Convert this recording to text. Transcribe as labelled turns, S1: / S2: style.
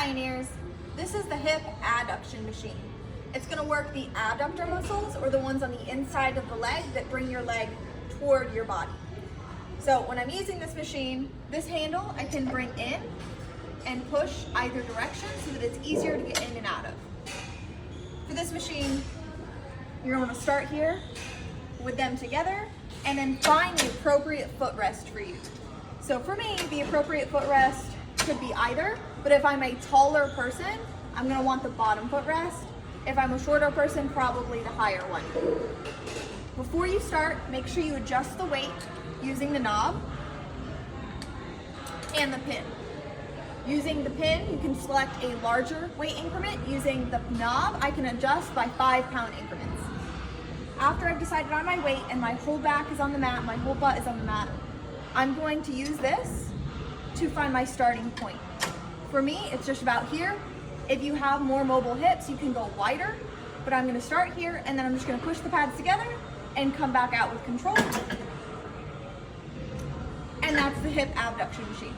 S1: Pioneers, this is the hip adduction machine. It's gonna work the abductor muscles, or the ones on the inside of the leg that bring your leg toward your body. So when I'm using this machine, this handle I can bring in and push either direction so that it's easier to get in and out of. For this machine, you're gonna start here with them together and then find the appropriate footrest for you. So for me, the appropriate footrest could be either, but if I'm a taller person, I'm gonna want the bottom footrest. If I'm a shorter person, probably the higher one. Before you start, make sure you adjust the weight using the knob and the pin. Using the pin, you can select a larger weight increment. Using the knob, I can adjust by 5-pound increments. After I've decided on my weight and my whole back is on the mat, my whole butt is on the mat, I'm going to use this to find my starting point. For me, it's just about here. If you have more mobile hips, you can go wider, but I'm gonna start here and then I'm just gonna push the pads together and come back out with control. And that's the hip abduction machine.